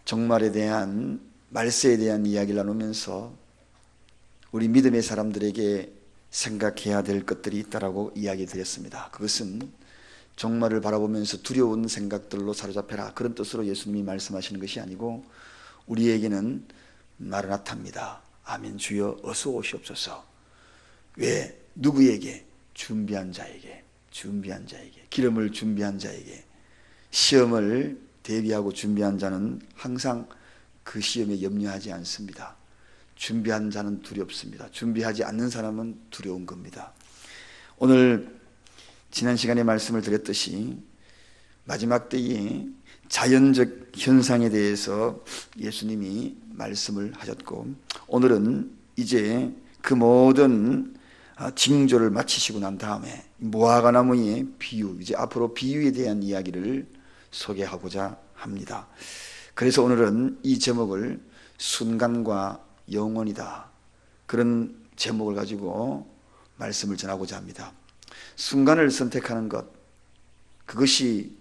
종말에 대한, 말세에 대한 이야기를 나누면서 우리 믿음의 사람들에게 생각해야 될 것들이 있다라고 이야기 드렸습니다. 그것은 종말을 바라보면서 두려운 생각들로 사로잡혀라, 그런 뜻으로 예수님이 말씀하시는 것이 아니고 우리에게는 마라나타입니다. 아멘. 주여 어서 오시옵소서. 왜? 누구에게? 준비한 자에게, 준비한 자에게, 기름을 준비한 자에게. 시험을 대비하고 준비한 자는 항상 그 시험에 염려하지 않습니다. 준비한 자는 두렵습니다. 준비하지 않는 사람은 두려운 겁니다. 오늘 지난 시간에 말씀을 드렸듯이 마지막 때에 자연적 현상에 대해서 예수님이 말씀을 하셨고, 오늘은 이제 그 모든 징조를 마치시고 난 다음에 무화과나무의 비유, 이제 앞으로 비유에 대한 이야기를 소개하고자 합니다. 그래서 오늘은 이 제목을 순간과 영원이다, 그런 제목을 가지고 말씀을 전하고자 합니다. 순간을 선택하는 것, 그것이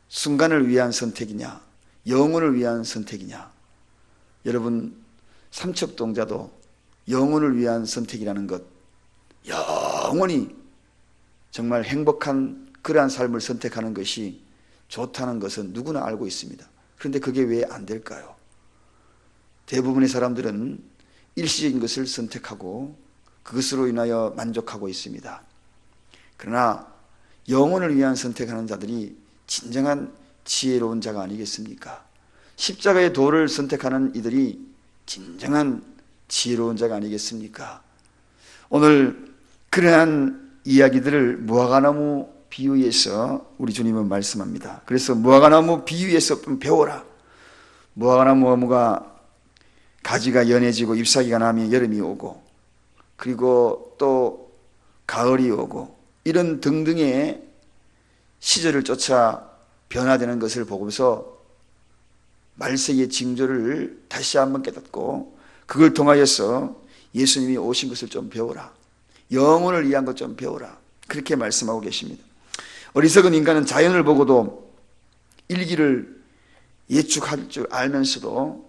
순간을 위한 선택이냐, 영혼을 위한 선택이냐. 여러분, 삼척동자도 영혼을 위한 선택이라는 것, 영원히 정말 행복한 그러한 삶을 선택하는 것이 좋다는 것은 누구나 알고 있습니다. 그런데 그게 왜 안 될까요? 대부분의 사람들은 일시적인 것을 선택하고 그것으로 인하여 만족하고 있습니다. 그러나 영혼을 위한 선택하는 자들이 진정한 지혜로운 자가 아니겠습니까? 십자가의 도를 선택하는 이들이 진정한 지혜로운 자가 아니겠습니까? 오늘 그러한 이야기들을 무화과나무 비유에서 우리 주님은 말씀합니다. 그래서 무화과나무 비유에서 좀 배워라. 무화과나무가 가지가 연해지고 잎사귀가 나면 여름이 오고, 그리고 또 가을이 오고, 이런 등등의 시절을 쫓아 변화되는 것을 보고서 말세의 징조를 다시 한번 깨닫고, 그걸 통하여서 예수님이 오신 것을 좀 배워라. 영혼을 위한 것 좀 배워라. 그렇게 말씀하고 계십니다. 어리석은 인간은 자연을 보고도 일기를 예측할 줄 알면서도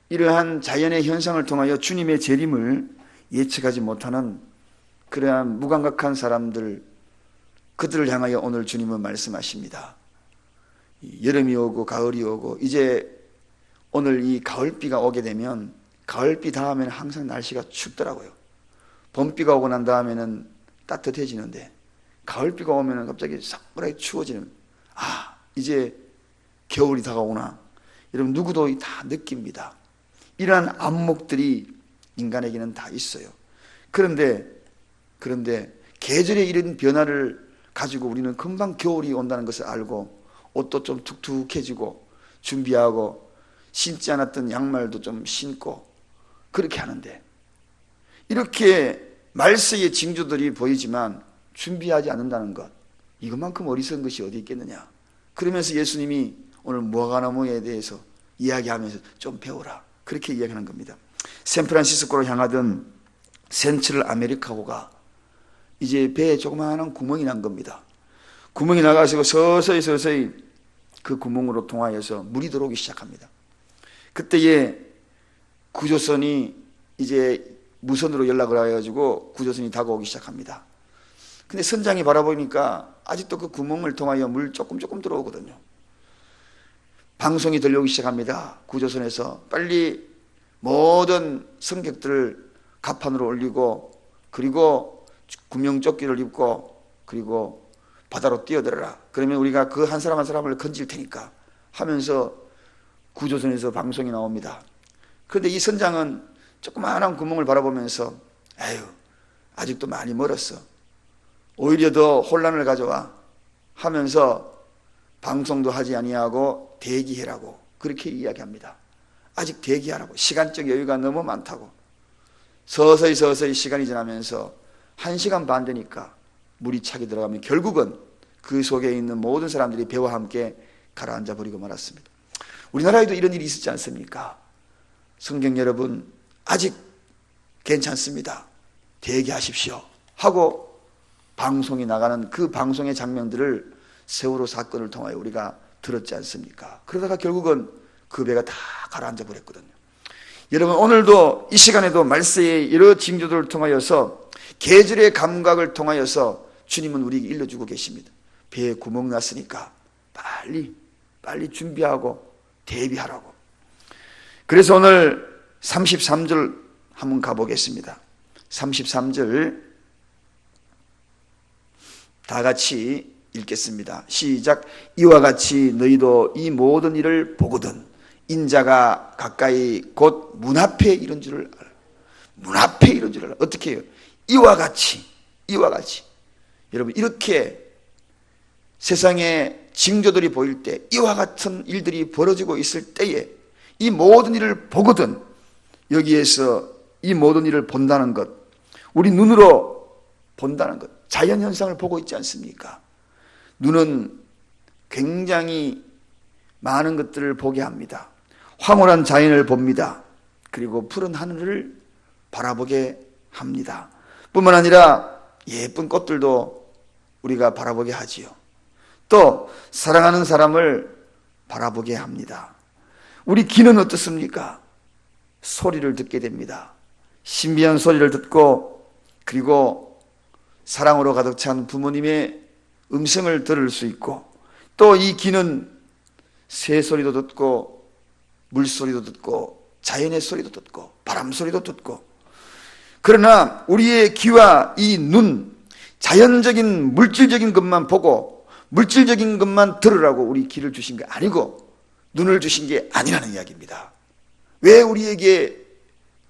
이러한 자연의 현상을 통하여 주님의 재림을 예측하지 못하는 그러한 무감각한 사람들, 그들을 향하여 오늘 주님은 말씀하십니다. 여름이 오고 가을이 오고, 이제 오늘 이 가을비가 오게 되면 가을비 다음에는 항상 날씨가 춥더라고요. 봄비가 오고 난 다음에는 따뜻해지는데 가을비가 오면 갑자기 싸늘하게 추워지는, 이제 겨울이 다가오나. 여러분, 누구도 다 느낍니다. 이러한 안목들이 인간에게는 다 있어요. 그런데 계절의 이런 변화를 가지고 우리는 금방 겨울이 온다는 것을 알고 옷도 좀 툭툭해지고 준비하고 신지 않았던 양말도 좀 신고 그렇게 하는데, 이렇게 말세의 징조들이 보이지만 준비하지 않는다는 것, 이것만큼 어리석은 것이 어디 있겠느냐. 그러면서 예수님이 오늘 무화과나무에 대해서 이야기하면서 좀 배워라, 그렇게 이야기하는 겁니다. 샌프란시스코로 향하던 센트럴 아메리카호가 이제 배에 조그마한 구멍이 난 겁니다. 구멍이 나가지고 서서히 그 구멍으로 통하여서 물이 들어오기 시작합니다. 그때에 구조선이 이제 무선으로 연락을 해가지고 구조선이 다가오기 시작합니다. 근데 선장이 바라보니까 아직도 그 구멍을 통하여 물 조금 들어오거든요. 방송이 들려오기 시작합니다. 구조선에서 빨리 모든 승객들을 갑판으로 올리고, 그리고 구명조끼를 입고, 그리고 바다로 뛰어들어라. 그러면 우리가 그 한 사람 한 사람을 건질 테니까 하면서 구조선에서 방송이 나옵니다. 그런데 이 선장은 조그마한 구멍을 바라보면서 아직도 많이 멀었어, 오히려 더 혼란을 가져와 하면서 방송도 하지 아니하고 대기해라고 그렇게 이야기합니다. 아직 대기하라고, 시간적 여유가 너무 많다고. 서서히 시간이 지나면서 1시간 반 되니까 물이 차게 들어가면 결국은 그 속에 있는 모든 사람들이 배와 함께 가라앉아 버리고 말았습니다. 우리나라에도 이런 일이 있었지 않습니까? 성경 여러분, 아직 괜찮습니다, 대기하십시오 하고 방송이 나가는 그 방송의 장면들을 세월호 사건을 통하여 우리가 들었지 않습니까? 그러다가 결국은 그 배가 다 가라앉아 버렸거든요. 여러분, 오늘도 이 시간에도 말세의 여러 징조들을 통하여서, 계절의 감각을 통하여서 주님은 우리에게 일러주고 계십니다. 배에 구멍 났으니까 빨리 준비하고 대비하라고. 그래서 오늘 33절 한번 가보겠습니다. 33절 다 같이 읽겠습니다. 시작. 이와 같이 너희도 이 모든 일을 보거든 인자가 가까이 곧 문 앞에 이른 줄을 알아. 문 앞에 이른 줄을 알아. 어떻게 해요? 이와 같이. 여러분, 이렇게 세상에 징조들이 보일 때, 이와 같은 일들이 벌어지고 있을 때에 이 모든 일을 보거든, 여기에서 이 모든 일을 본다는 것, 우리 눈으로 본다는 것, 자연현상을 보고 있지 않습니까? 눈은 굉장히 많은 것들을 보게 합니다. 황홀한 자연을 봅니다. 그리고 푸른 하늘을 바라보게 합니다. 뿐만 아니라 예쁜 꽃들도 우리가 바라보게 하지요. 또 사랑하는 사람을 바라보게 합니다. 우리 귀는 어떻습니까? 소리를 듣게 됩니다. 신비한 소리를 듣고, 그리고 사랑으로 가득 찬 부모님의 음성을 들을 수 있고, 또 이 귀는 새소리도 듣고 물소리도 듣고 자연의 소리도 듣고 바람 소리도 듣고. 그러나 우리의 귀와 이 눈, 자연적인 물질적인 것만 보고 물질적인 것만 들으라고 우리 귀를 주신 게 아니고 눈을 주신 게 아니라는 이야기입니다. 왜 우리에게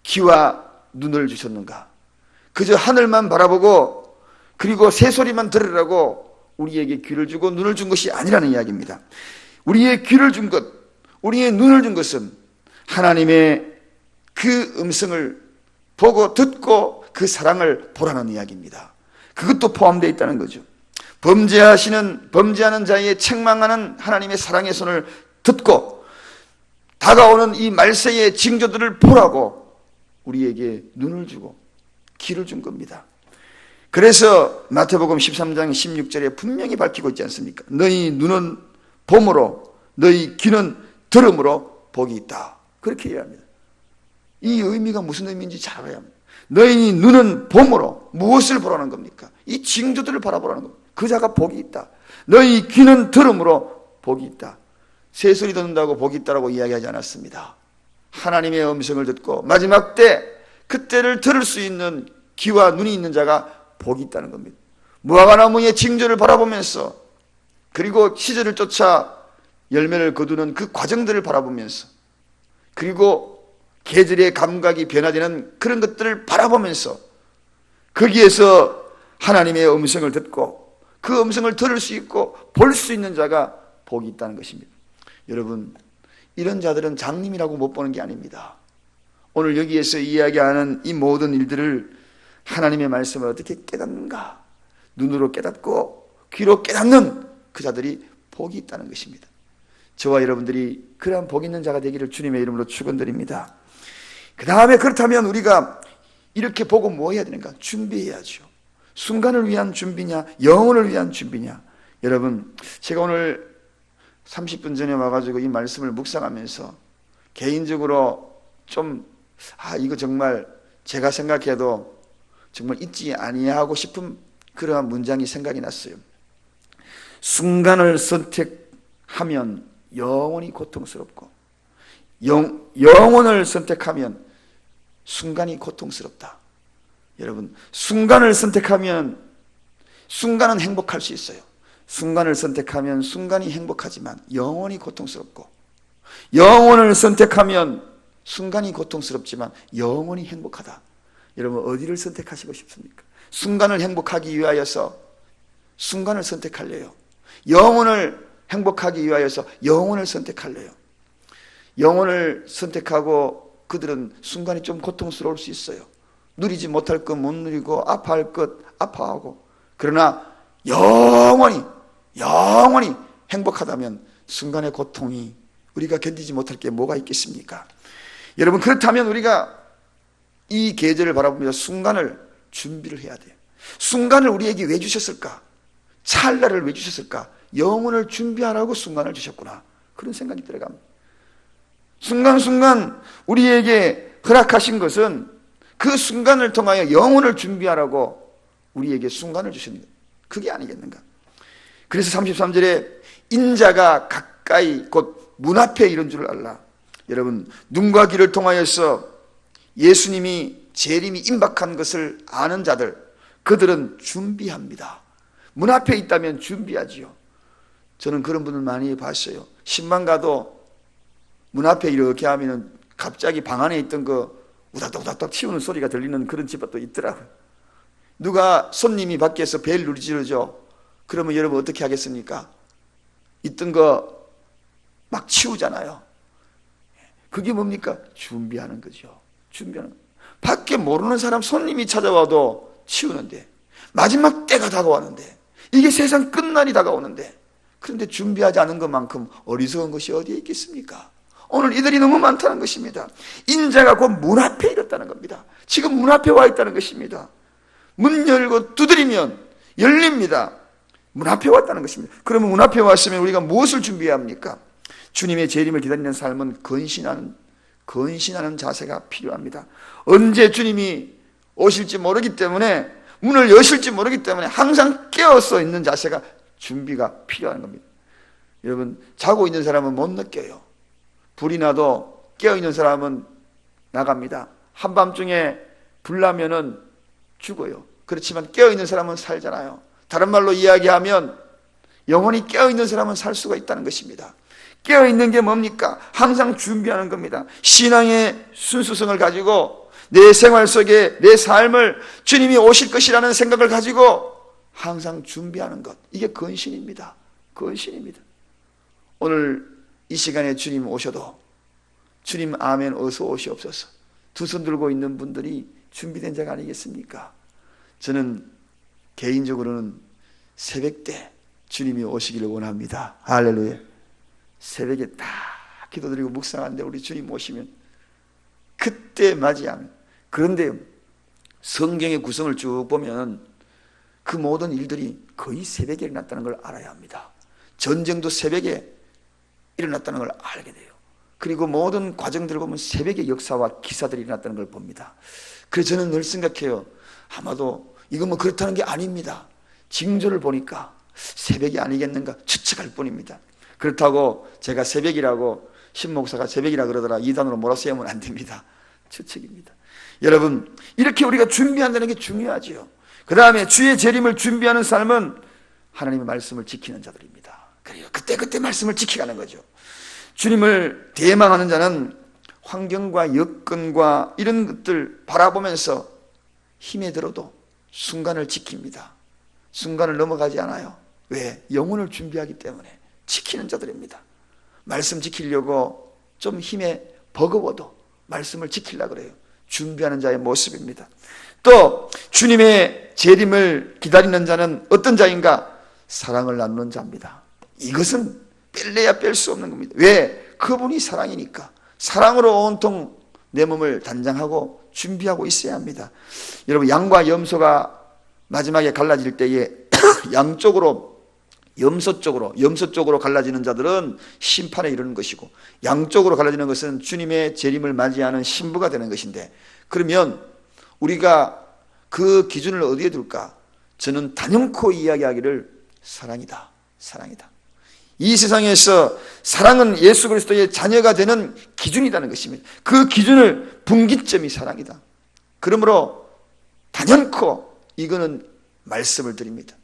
귀와 눈을 주셨는가? 그저 하늘만 바라보고 그리고 새소리만 들으라고 우리에게 귀를 주고 눈을 준 것이 아니라는 이야기입니다. 우리의 귀를 준 것, 우리의 눈을 준 것은 하나님의 그 음성을 보고 듣고 그 사랑을 보라는 이야기입니다. 그것도 포함되어 있다는 거죠. 범죄하는 자의 책망하는 하나님의 사랑의 손을 듣고 다가오는 이 말세의 징조들을 보라고 우리에게 눈을 주고 귀를 준 겁니다. 그래서 마태복음 13장 16절에 분명히 밝히고 있지 않습니까? 너희 눈은 봄으로 너희 귀는 들음으로 복이 있다. 그렇게 이야기합니다. 이 의미가 무슨 의미인지 잘 알아야 합니다. 너희 눈은 봄으로 무엇을 보라는 겁니까? 이 징조들을 바라보라는 겁니다. 그 자가 복이 있다. 너희 귀는 들음으로 복이 있다. 새소리 듣는다고 복이 있다라고 이야기하지 않았습니다. 하나님의 음성을 듣고 마지막 때 그때를 들을 수 있는 귀와 눈이 있는 자가 복이 있다는 겁니다. 무화과나무의 징조를 바라보면서 그리고 시절을 쫓아 열매를 거두는 그 과정들을 바라보면서 그리고 계절의 감각이 변화되는 그런 것들을 바라보면서 거기에서 하나님의 음성을 듣고 그 음성을 들을 수 있고 볼 수 있는 자가 복이 있다는 것입니다. 여러분, 이런 자들은 장님이라고 못 보는 게 아닙니다. 오늘 여기에서 이야기하는 이 모든 일들을 하나님의 말씀을 어떻게 깨닫는가? 눈으로 깨닫고 귀로 깨닫는 그 자들이 복이 있다는 것입니다. 저와 여러분들이 그러한 복 있는 자가 되기를 주님의 이름으로 축원드립니다. 그 다음에 그렇다면 우리가 이렇게 보고 뭐 해야 되는가? 준비해야죠. 순간을 위한 준비냐, 영혼을 위한 준비냐. 여러분, 제가 오늘 30분 전에 와가지고 이 말씀을 묵상하면서 개인적으로 좀 이거 정말 제가 생각해도 정말 잊지 아니하고 싶은 그러한 문장이 생각이 났어요. 순간을 선택하면 영원히 고통스럽고 영혼을 선택하면 순간이 고통스럽다. 여러분, 순간을 선택하면 순간은 행복할 수 있어요. 순간을 선택하면 순간이 행복하지만 영원히 고통스럽고, 영혼을 선택하면 순간이 고통스럽지만 영원히 행복하다. 여러분, 어디를 선택하시고 싶습니까? 순간을 행복하기 위하여서 순간을 선택할래요? 영혼을 행복하기 위하여서 영혼을 선택할래요? 영혼을 선택하고 그들은 순간이 좀 고통스러울 수 있어요. 누리지 못할 것 못 누리고 아파할 것 아파하고. 그러나 영원히 행복하다면 순간의 고통이 우리가 견디지 못할 게 뭐가 있겠습니까? 여러분, 그렇다면 우리가 이 계절을 바라보면서 순간을 준비를 해야 돼요. 순간을 우리에게 왜 주셨을까? 찰나를 왜 주셨을까? 영혼을 준비하라고 순간을 주셨구나, 그런 생각이 들어갑니다. 순간순간 우리에게 허락하신 것은 그 순간을 통하여 영혼을 준비하라고 우리에게 순간을 주신 그게 아니겠는가. 그래서 33절에 인자가 가까이 곧 문 앞에 이른 줄 알라. 여러분, 눈과 귀를 통하여서 예수님이 재림이 임박한 것을 아는 자들, 그들은 준비합니다. 문 앞에 있다면 준비하지요. 저는 그런 분을 많이 봤어요. 신방 가도 문 앞에 이렇게 하면은 갑자기 방 안에 있던 거 우닥닥 치우는 소리가 들리는 그런 집도 있더라고요. 누가 손님이 밖에서 벨 누르지르죠. 그러면 여러분 어떻게 하겠습니까? 있던 거 막 치우잖아요. 그게 뭡니까? 준비하는 거죠. 준비하는 거. 밖에 모르는 사람 손님이 찾아와도 치우는데, 마지막 때가 다가왔는데, 이게 세상 끝날이 다가오는데, 그런데 준비하지 않은 것만큼 어리석은 것이 어디에 있겠습니까? 오늘 이들이 너무 많다는 것입니다. 인자가 곧 문 앞에 이렇다는 겁니다. 지금 문 앞에 와 있다는 것입니다. 문 열고 두드리면 열립니다. 문 앞에 왔다는 것입니다. 그러면 문 앞에 왔으면 우리가 무엇을 준비해야 합니까? 주님의 재림을 기다리는 삶은 건신하는 자세가 필요합니다. 언제 주님이 오실지 모르기 때문에, 문을 여실지 모르기 때문에 항상 깨어서 있는 자세가, 준비가 필요한 겁니다. 여러분, 자고 있는 사람은 못 느껴요. 불이 나도 깨어있는 사람은 나갑니다. 한밤중에 불 나면은 죽어요. 그렇지만 깨어있는 사람은 살잖아요. 다른 말로 이야기하면 영원히 깨어있는 사람은 살 수가 있다는 것입니다. 깨어있는 게 뭡니까? 항상 준비하는 겁니다. 신앙의 순수성을 가지고 내 생활 속에 내 삶을 주님이 오실 것이라는 생각을 가지고 항상 준비하는 것, 이게 건신입니다. 건신입니다. 오늘 이 시간에 주님 오셔도 주님 아멘 어서 오시옵소서, 두 손 들고 있는 분들이 준비된 자가 아니겠습니까? 저는 개인적으로는 새벽 때 주님이 오시기를 원합니다. 할렐루야. 새벽에 딱 기도드리고 묵상하는데 우리 주님 오시면 그때 맞이하면. 그런데 성경의 구성을 쭉 보면 그 모든 일들이 거의 새벽에 일어났다는 걸 알아야 합니다. 전쟁도 새벽에 일어났다는 걸 알게 돼요. 그리고 모든 과정들을 보면 새벽의 역사와 기사들이 일어났다는 걸 봅니다. 그래서 저는 늘 생각해요. 아마도 이건 뭐 그렇다는 게 아닙니다. 징조를 보니까 새벽이 아니겠는가 추측할 뿐입니다. 그렇다고 제가 새벽이라고, 신목사가 새벽이라 그러더라 이단으로 몰아세우면 안 됩니다. 추측입니다. 여러분, 이렇게 우리가 준비한다는 게 중요하지요. 그 다음에 주의 재림을 준비하는 삶은 하나님의 말씀을 지키는 자들입니다. 그래요. 그때 말씀을 지켜가는 거죠. 주님을 대망하는 자는 환경과 여건과 이런 것들 바라보면서 힘에 들어도 순간을 지킵니다. 순간을 넘어가지 않아요. 왜? 영혼을 준비하기 때문에 지키는 자들입니다. 말씀 지키려고 좀 힘에 버거워도 말씀을 지키려고 그래요. 준비하는 자의 모습입니다. 또 주님의 재림을 기다리는 자는 어떤 자인가? 사랑을 나누는 자입니다. 이것은 뺄래야 뺄 수 없는 겁니다. 왜? 그분이 사랑이니까. 사랑으로 온통 내 몸을 단장하고 준비하고 있어야 합니다. 여러분, 양과 염소가 마지막에 갈라질 때에 양쪽으로, 염소 쪽으로 갈라지는 자들은 심판에 이르는 것이고, 양쪽으로 갈라지는 것은 주님의 재림을 맞이하는 신부가 되는 것인데, 그러면 우리가 그 기준을 어디에 둘까? 저는 단연코 이야기하기를 사랑이다. 사랑이다. 이 세상에서 사랑은 예수 그리스도의 자녀가 되는 기준이라는 것입니다. 그 기준을 분기점이 사랑이다. 그러므로 단연코 이거는 말씀을 드립니다.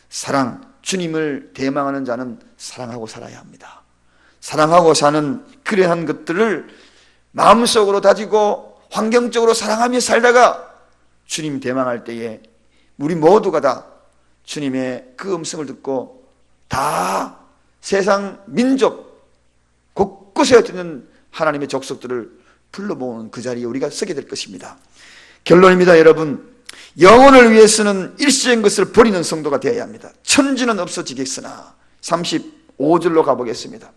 사랑, 주님을 대망하는 자는 사랑하고 살아야 합니다. 사랑하고 사는 그러한 것들을 마음속으로 다지고 환경적으로 사랑하며 살다가 주님 대망할 때에 우리 모두가 다 주님의 그 음성을 듣고 다 세상 민족 곳곳에 있는 하나님의 족속들을 불러 모으는 그 자리에 우리가 서게 될 것입니다. 결론입니다, 여러분. 영혼을 위해서는 일시적인 것을 버리는 성도가 되어야 합니다. 천지는 없어지겠으나. 35절로 가보겠습니다.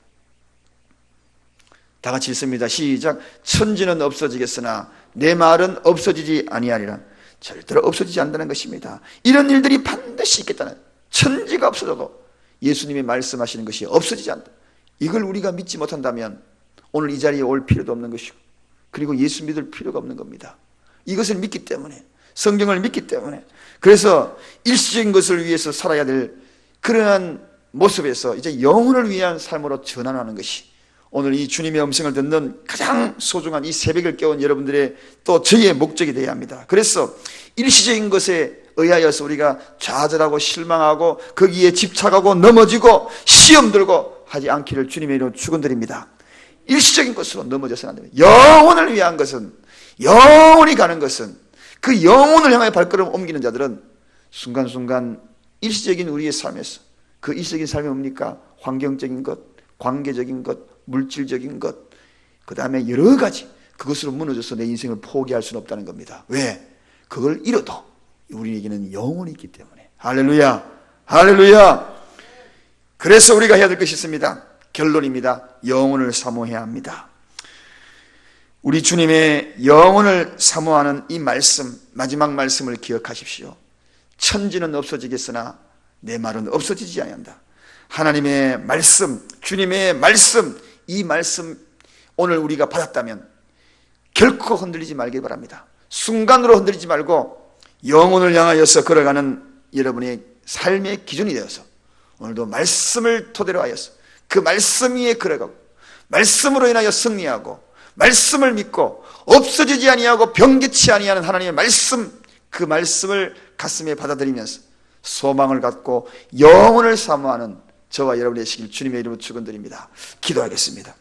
다 같이 읽습니다. 시작. 천지는 없어지겠으나 내 말은 없어지지 아니하리라. 절대로 없어지지 않는다는 것입니다. 이런 일들이 반드시 있겠다는, 천지가 없어져도 예수님이 말씀하시는 것이 없어지지 않는다. 이걸 우리가 믿지 못한다면 오늘 이 자리에 올 필요도 없는 것이고, 그리고 예수 믿을 필요가 없는 겁니다. 이것을 믿기 때문에, 성경을 믿기 때문에. 그래서 일시적인 것을 위해서 살아야 될 그러한 모습에서 이제 영혼을 위한 삶으로 전환하는 것이 오늘 이 주님의 음성을 듣는 가장 소중한 이 새벽을 깨운 여러분들의 또 저희의 목적이 되어야 합니다. 그래서 일시적인 것에 의하여서 우리가 좌절하고 실망하고 거기에 집착하고 넘어지고 시험 들고 하지 않기를 주님의 이름으로 축원드립니다. 일시적인 것으로 넘어져서는 안 됩니다. 영혼을 위한 것은, 영혼이 가는 것은, 그 영혼을 향해 발걸음 옮기는 자들은 순간순간 일시적인 우리의 삶에서, 그 일시적인 삶이 뭡니까? 환경적인 것, 관계적인 것, 물질적인 것, 그 다음에 여러 가지, 그것으로 무너져서 내 인생을 포기할 수는 없다는 겁니다. 왜? 그걸 잃어도 우리에게는 영혼이 있기 때문에. 할렐루야, 할렐루야. 그래서 우리가 해야 될 것이 있습니다. 결론입니다. 영혼을 사모해야 합니다. 우리 주님의 영혼을 사모하는 이 말씀, 마지막 말씀을 기억하십시오. 천지는 없어지겠으나 내 말은 없어지지 아니한다. 하나님의 말씀, 주님의 말씀, 이 말씀 오늘 우리가 받았다면 결코 흔들리지 말길 바랍니다. 순간으로 흔들리지 말고 영혼을 향하여서 걸어가는 여러분의 삶의 기준이 되어서 오늘도 말씀을 토대로 하여서 그 말씀 위에 걸어가고 말씀으로 인하여 승리하고 말씀을 믿고 없어지지 아니하고 변개치 아니하는 하나님의 말씀, 그 말씀을 가슴에 받아들이면서 소망을 갖고 영혼을 사모하는 저와 여러분이 되시길 주님의 이름으로 축원드립니다. 기도하겠습니다.